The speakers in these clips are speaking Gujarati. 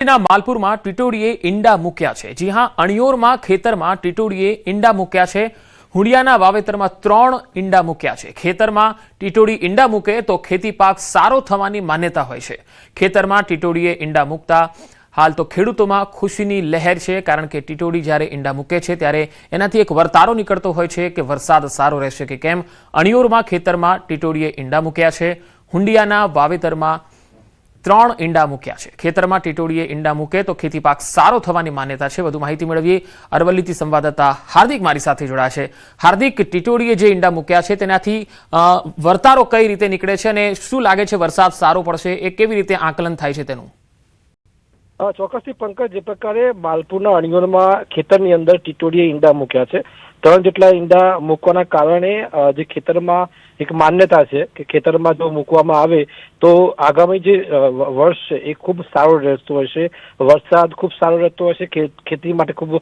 માલપુરમાં ટીટોડીએ ઈંડા મૂક્યા છે। જી હા, અણિયોરમાં ખેતરમાં ટીટોડીએ ઈંડા મૂક્યા છે। હુંડિયાના વાવેતરમાં 3 ઈંડા મૂક્યા છે। ખેતરમાં ટીટોડી ઈંડા મૂકે તો ખેતી પાક સારો થવાની માન્યતા હોય છે। ખેતરમાં ટીટોડીએ ઈંડા મૂકતા હાલ તો ખેડૂતોમાં ખુશીની લહેર છે, કારણ કે ટીટોડી જ્યારે ઈંડા મૂકે છે ત્યારે એનાથી એક વર્તારો નીકળતો હોય છે કે વરસાદ સારો રહેશે કે કેમ। અણિયોરમાં ખેતરમાં ટીટોડીએ ઈંડા મૂક્યા છે। હુંડિયાના વાવેતરમાં 3 ઈંડા મૂક્યા છે। ખેતરમાં ટીટોડીએ ઈંડા મૂકે તો ખેતી પાક સારો થવાની માન્યતા છે। વધુ માહિતી મેળવીએ અરવલ્લીથી સંવાદદાતા હાર્દિક મારી સાથે જોડાયા છે। હાર્દિક, ટીટોડીએ જે ઈંડા મૂક્યા છે તેનાથી વર્તારો કઈ રીતે નીકળે છે અને શું લાગે છે વરસાદ સારો પડશે, એ કેવી રીતે આકલન થાય છે તેનું? ચોક્કસથી પંકજ, જે પ્રકારે માલપુરના અણિયોરમાં ખેતરની અંદર ટીટોડીએ ઈંડા મૂક્યા છે, 3 જેટલા ઈંડા મૂકવાના કારણે જે ખેતરમાં એક માન્યતા છે કે ખેતરમાં જો મૂકવામાં આવે તો આગામી જે વર્ષ છે એ ખૂબ સારું રહેતું હોય છે, વરસાદ ખૂબ સારો રહેતો હોય છે, ખેતી માટે ખૂબ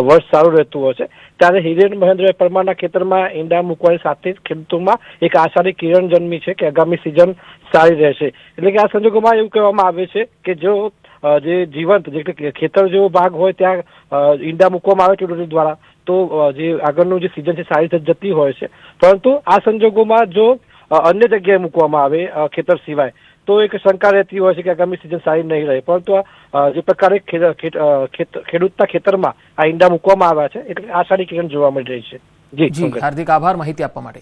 વર્ષ સારું રહેતું હોય છે। ત્યારે હિરેન મહેન્દ્રભાઈ પરમારના ખેતરમાં ઈંડા મૂકવાની સાથે જ ખેડૂતોમાં એક આશાની કિરણ જન્મી છે કે આગામી સિઝન સારી રહેશે। એટલે કે આ સંજોગોમાં એવું કહેવામાં આવે છે કે જો જે જીવંત જે ખેતર જેવો ભાગ હોય ત્યાં ઈંડા મૂકવામાં આવે ટીટોડી દ્વારા તો જે આગળનું જે સિઝન છે સારી જતી હોય છે। પરંતુ આ સંજોગોમાં જો અન્ય જગ્યાએ મૂકવામાં આવે ખેતર સિવાય તો એક શંકા રહેતી હોય છે કે આગામી સિઝન સારી નહીં રહે। પરંતુ જે પ્રકારે ખેડૂતના ખેતરમાં આ ઈંડા મૂકવામાં આવ્યા છે એટલે આશાની કિરણ જોવા મળી રહી છે। જી હાર્દિક, આભાર માહિતી આપવા માટે।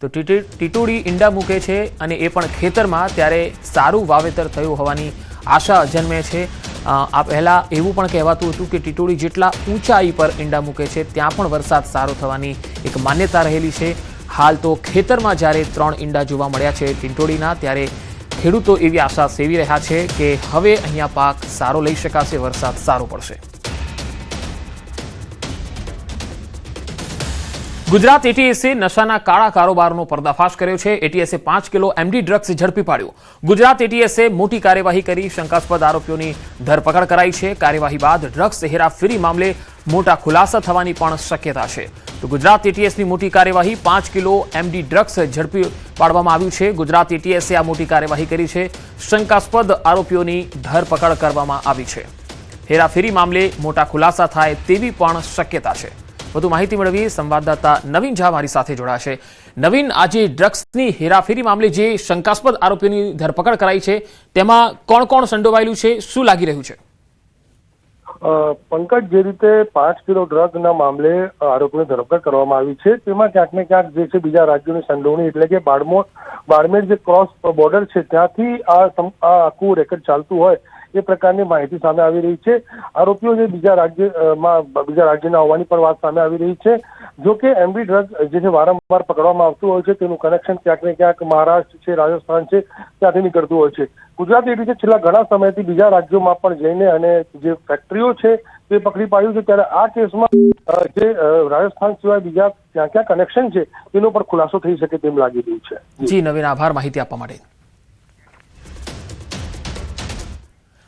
તો ટીટોડી ઈંડા મૂકે છે અને એ પણ ખેતરમાં, ત્યારે સારું વાવેતર થયું હોવાની આશા જન્મે છે। આ પહેલા એવું પણ કહેવાતું હતું કે ટીટોડી જેટલા ઊંચાઈ પર ઈંડા મૂકે છે ત્યાં પણ વરસાદ સારો થવાની એક માન્યતા રહેલી છે। હાલ તો ખેતરમાં જ્યારે 3 ઈંડા જોવા મળ્યા છે ટીટોડીના, ત્યારે ખેડૂતો એવી આશા સેવી રહ્યા છે કે હવે અહીંયા પાક સારો લઈ શકાશે, વરસાદ સારો પડશે। ગુજરાત એટીએસે નશાના કાળા કારોબારનો પર્દાફાશ કર્યો છે। એટીએસે 5 કિલો એમડી ડ્રગ્સ ઝડપી પાડ્યો। ગુજરાત એટીએસે મોટી કાર્યવાહી કરી શંકાસ્પદ આરોપીઓની ધરપકડ કરાઈ છે। કાર્યવાહી બાદ ડ્રગ્સ હેરાફેરી મામલે મોટા ખુલાસા થવાની પણ શક્યતા છે। તો ગુજરાત એટીએસની મોટી કાર્યવાહી, 5 કિલો એમડી ડ્રગ્સ ઝડપી પાડવામાં આવ્યું છે। ગુજરાત એટીએસે આ મોટી કાર્યવાહી કરી છે। શંકાસ્પદ આરોપીઓની ધરપકડ કરવામાં આવી છે। હેરાફેરી મામલે મોટા ખુલાસા થાય તેવી પણ શક્યતા છે। વધુ માહિતી મેળવી સંવાદદાતા નવીન ઝા મારી સાથે જોડાશે। નવીન, આજે ડ્રગ્સની હેરાફેરી મામલે જે શંકાસ્પદ આરોપીઓની ધરપકડ કરાઈ છે તેમાં કોણ કોણ સંડોવાયેલું છે, શું લાગી રહ્યું છે? પંકજ, જે રીતે 5 કિલો ડ્રગના મામલે આરોપીની ધરપકડ કરવામાં આવી છે તેમાં ક્યાંક ને ક્યાંક જે છે બીજા રાજ્યોની સંડોવણી, એટલે કે બાડમેર જે ક્રોસ બોર્ડર છે ત્યાંથી આ આખું રેકેટ ચાલતું હોય એ પ્રકારની માહિતી સામે આવી રહી છે। આરોપીઓ જે બીજા રાજ્યના હોવાની પણ વાત સામે આવી રહી છે। જો કે એમડી ડ્રગ જે છે વારંવાર પકડવામાં આવતું હોય છે તેનું કનેક્શન ક્યાંક ને ક્યાંક મહારાષ્ટ્ર છે, રાજસ્થાન છે ત્યાંથી નીકળતું હોય છે। ગુજરાત એટીએસે છેલ્લા ઘણા સમયથી બીજા રાજ્યોમાં પણ જઈને અને જે ફેક્ટરીઓ છે તે પકડી પાડ્યું છે। ત્યારે આ કેસમાં જે રાજસ્થાન સિવાય બીજા ક્યાં ક્યાં કનેક્શન છે તેનો પણ ખુલાસો થઈ શકે તેમ લાગી રહ્યું છે। જી નવીન, આભાર માહિતી આપવા માટે।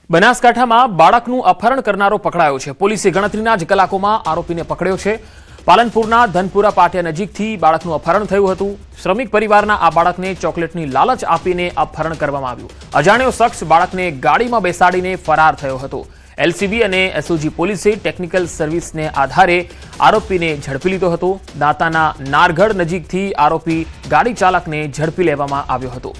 બનાસકાંઠામાં બાળકનું અપહરણ કરનારો પકડાયો છે। પોલીસે ગણતરીના જ કલાકોમાં આરોપીને પકડ્યો છે। પાલનપુરના ધનપુરા પાટિયા નજીકથી બાળકનું અપહરણ થયું હતું। શ્રમિક પરિવારના આ બાળકને ચોકલેટની લાલચ આપીને અપહરણ કરવામાં આવ્યું। અજાણ્યો શખ્સ બાળકને ગાડીમાં બેસાડીને ફરાર થયો હતો। એલસીબી અને એસઓજી પોલીસે ટેકનિકલ સર્વિસને આધારે આરોપીને ઝડપી લીધો હતો। દાંતાના નારગઢ નજીકથી આરોપી ગાડી ચાલકને ઝડપી લેવામાં આવ્યો હતો।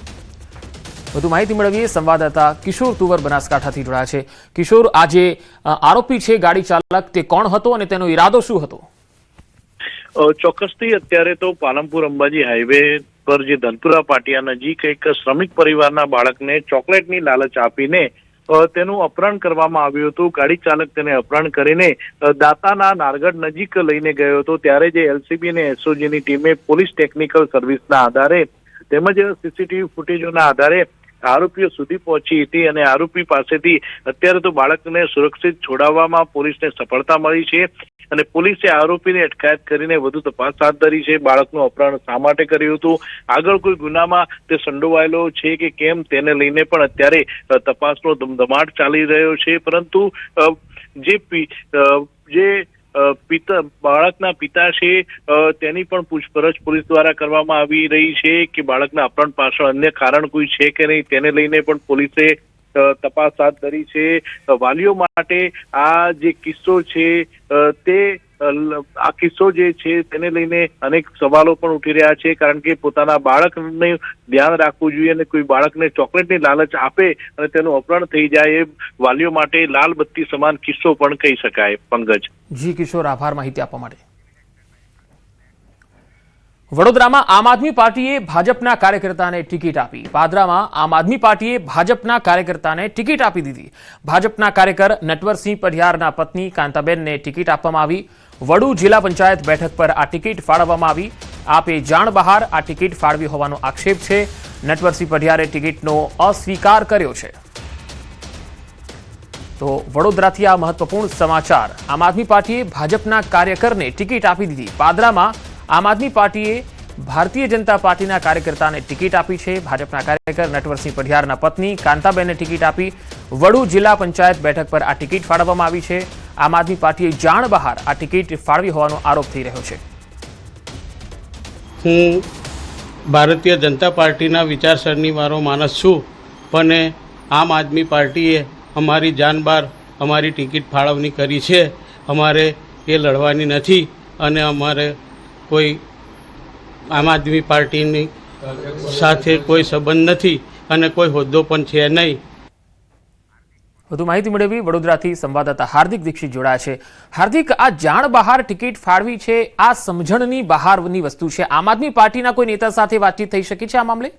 વધુ માહિતી મેળવીએ સંવાદદાતા કિશોર તુવર બનાસકાંઠાથી જોડાયા છે। કિશોર, આ જે આરોપી છે ગાડી ચાલક, તે કોણ હતો અને તેનો ઈરાદો શું હતો? ચોક્કસથી અત્યારે તો પાલનપુર અંબાજી હાઈવે પર જે ધનપુરા પાટિયા નજીક એક શ્રમિક પરિવારના બાળકને ચોકલેટની લાલચ આપીને તેનું અપહરણ કરવામાં આવ્યું હતું। ગાડી ચાલક તેને અપહરણ કરીને દાંતાના નારગઢ નજીક લઈને ગયો હતો। ત્યારે જે એલસીબી અને એસઓજીની ટીમે પોલીસ ટેકનિકલ સર્વિસના આધારે તેમજ સીસીટીવી ફૂટેજોના આધારે આરોપીઓ સુધી પહોંચી હતી અને આરોપી પાસેથી અત્યારે તો બાળકને સુરક્ષિત છોડાવવામાં પોલીસને સફળતા મળી છે અને પોલીસે આરોપીને અટકાયત કરીને વધુ તપાસ હાથ ધરી છે। બાળકનું અપહરણ શા માટે કર્યું હતું, આગળ કોઈ ગુનામાં તે સંડોવાયેલો છે કે કેમ, તેને લઈને પણ અત્યારે તપાસનો ધમધમાટ ચાલી રહ્યો છે। પરંતુ જે બાળકના પિતા છે તેની પણ પૂછપરછ પોલીસ દ્વારા કરવામાં આવી રહી છે કે બાળકના અપહરણ પાછળ અન્ય કારણ કોઈ છે કે નહીં, તેને લઈને પણ પોલીસે તપાસ હાથ ધરી છે। વાલીઓ માટે આ જે કિસ્સો છે તે આ કિસ્સો જે છે તેને લઈને અનેક સવાલો પણ ઉઠી રહ્યા છે, કારણ કે પોતાના બાળકને ધ્યાન રાખવું જોઈએ અને કોઈ બાળકને ચોકલેટની લાલચ આપે અને તેનું અપહરણ થઈ જાય એ વાલીઓ માટે લાલ બત્તી સમાન કિસ્સો પણ કહી શકાય। પંકજ। જી કિશોર, આભાર માહિતી આપવા માટે। વડોદરામાં આમ આદમી પાર્ટીએ ભાજપના કાર્યકર્તાને ટિકિટ આપી। પાદરામાં આમ આદમી પાર્ટીએ ભાજપના કાર્યકર્તાને ટિકિટ આપી દીધી। ભાજપના કાર્યકર નટવરસિંહ પઢિયારના પત્ની કાંતાબેનને ટિકિટ આપવામાં આવી। વડુ જિલ્લા પંચાયત બેઠક પર આ ટિકિટ ફાળવવામાં આવી। આપે જાણ બહાર આ ટિકિટ ફાળવી હોવાનો આક્ષેપ છે। નટવરસિંહ પઢિયારે ટિકિટનો અસ્વીકાર કર્યો છે। તો વડોદરાથી આ મહત્વપૂર્ણ સમાચાર। આમ આદમી પાર્ટીએ ભાજપના કાર્યકરને ટિકિટ આપી દીધી। પાદરામાં આમ આદમી પાર્ટીએ ભારતીય જનતા પાર્ટીના કાર્યકર્તાને ટિકિટ આપી છે। ભાજપના કાર્યકર નટવરસિંહ પઢિયારના પત્ની કાંતાબેનને ટિકિટ આપી। વડુ જિલ્લા પંચાયત બેઠક પર આ ટિકિટ ફાળવવામાં આવી છે। આમ આદમી પાર્ટીએ જાણ બહાર આ ટિકિટ ફાળવી હોવાનો આરોપ થઈ રહ્યો છે। હું ભારતીય જનતા પાર્ટીના વિચારસરણી વાળો માણસ છું, પણ આમ આદમી પાર્ટીએ અમારી જાન બહાર અમારી ટિકિટ ફાળવણી કરી છે। અમારે એ લડવાની નથી અને અમારે કોઈ આમ આદમી પાર્ટીની સાથે કોઈ સંબંધ નથી અને કોઈ હોદ્દો પણ છે નહીં। વધુ માહિતી મેળવી વડોદરાથી સંવાદદાતા હાર્દિક દીક્ષિત જોડાયા છે। હાર્દિક, આ જાણ બહાર ટિકિટ ફાળવી છે, આ સમજણની બહારની વસ્તુ છે। આમ આદમી પાર્ટીના કોઈ નેતા સાથે વાતચીત થઈ શકી છે આ મામલે?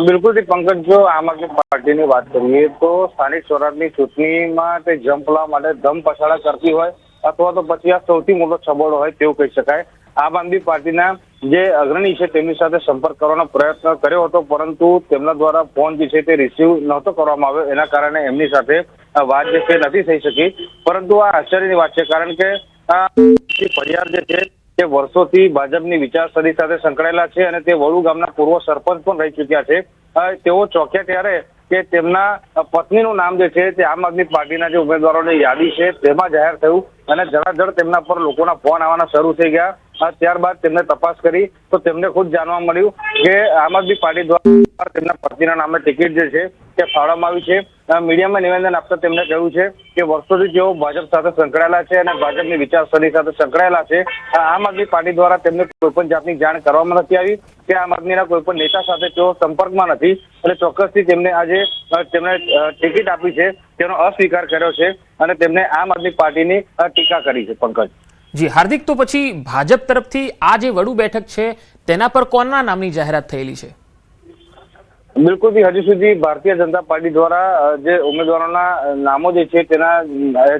બિલકુલ પંકજ, જો આમ આદમી પાર્ટીની વાત કરીએ તો સ્થાનિક સ્વરાજની ચૂંટણીમાં તે જંપ લાવવા માટે ધમ પછાડા કરતી હોય અથવા તો પછી આ સૌથી મોટો છબોડો હોય તેવું કહી શકાય। આમ આદમી પાર્ટીના જે અગ્રણી છે તેમની સાથે સંપર્ક કરવાનો પ્રયત્ન કર્યો હતો, પરંતુ તેમના દ્વારા ફોન જે છે તે રિસીવ નહોતો કરવામાં આવ્યો। એના કારણે એમની સાથે વાત જે છે નથી થઈ શકી। પરંતુ આ આશ્ચર્યની વાત છે, કારણ કે પઢિયાર જે છે તે વર્ષોથી ભાજપની વિચારસરણી સાથે સંકળાયેલા છે અને તે વડુ ગામના પૂર્વ સરપંચ પણ રહી ચૂક્યા છે। તેઓ ચોંક્યા ત્યારે કે તેમના પત્નીનું નામ જે છે તે આમ આદમી પાર્ટીના જે ઉમેદવારોની યાદી છે તેમાં જાહેર થયું અને જળાજળ તેમના પર લોકોના ફોન આવવાના શરૂ થઈ ગયા। ત્યારબાદ તેમને તપાસ કરી તો તેમને ખુદ જાણવા મળ્યું કે આમ આદમી પાર્ટી દ્વારા તેમના પત્નીના નામે ટિકિટ જે છે તે ફાળવવામાં આવી છે। મીડિયામાં નિવેદન આપતા તેમણે કહ્યું છે કે વર્ષોથી તેઓ ભાજપ સાથે સંકળાયેલા છે અને ભાજપની વિચારસરણી સાથે સંકળાયેલા છે। આમ આદમી પાર્ટી દ્વારા તેમને કોઈ પણ જાતની જાણ કરવામાં નથી આવી કે આમ આદમીના કોઈ પણ નેતા સાથે તેઓ સંપર્કમાં નથી અને ચોક્કસથી તેમને આજે તેમણે ટિકિટ આપી છે તેનો અસ્વીકાર કર્યો છે અને તેમને આમ આદમી પાર્ટીની ટીકા કરી છે। પંકજ। જી હાર્દિક, તો પછી ભાજપ તરફથી આ જે વડુ બેઠક છે તેના પર કોના નામની જાહેરાત થયેલી છે? બિલકુલ, હજી સુધી ભારતીય જનતા પાર્ટી દ્વારા જે ઉમેદવારોના નામો જે છે તેના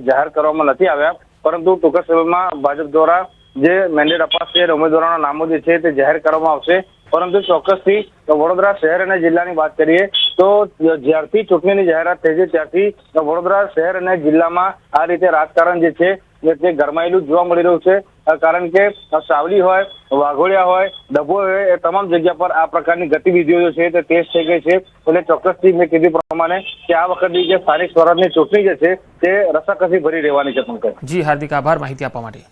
જાહેર કરવામાં નથી આવ્યા, પરંતુ ટૂંક સમયમાં ભાજપ દ્વારા જે મેન્ડેટ અપાશે ઉમેદવારોના નામો જે છે તે જાહેર કરવામાં આવશે। પરંતુ ચોક્કસથી વડોદરા શહેર અને જિલ્લાની વાત કરીએ તો જ્યારથી ચૂંટણીની જાહેરાત થઈ છે ત્યારથી વડોદરા શહેર અને જિલ્લામાં આ રીતે રાજકારણ જે છે તે ગરમાયેલું જોવા મળી રહ્યું છે। કારણ કે સાવલી હોય, વાઘોડિયા હોય, ડભોઈ હોય, એ તમામ જગ્યા પર આ પ્રકારની ગતિવિધિઓ જે છે તે તેજ થઈ ગઈ છે। એટલે ચોક્કસથી મેં કીધું પ્રમાણે કે આ વખતની જે સ્થાનિક સ્વરાજની ચૂંટણી જે છે તે રસાકસી ભરી રહેવાની છે। પંકજ। જી હાર્દિક, આભાર માહિતી આપવા માટે।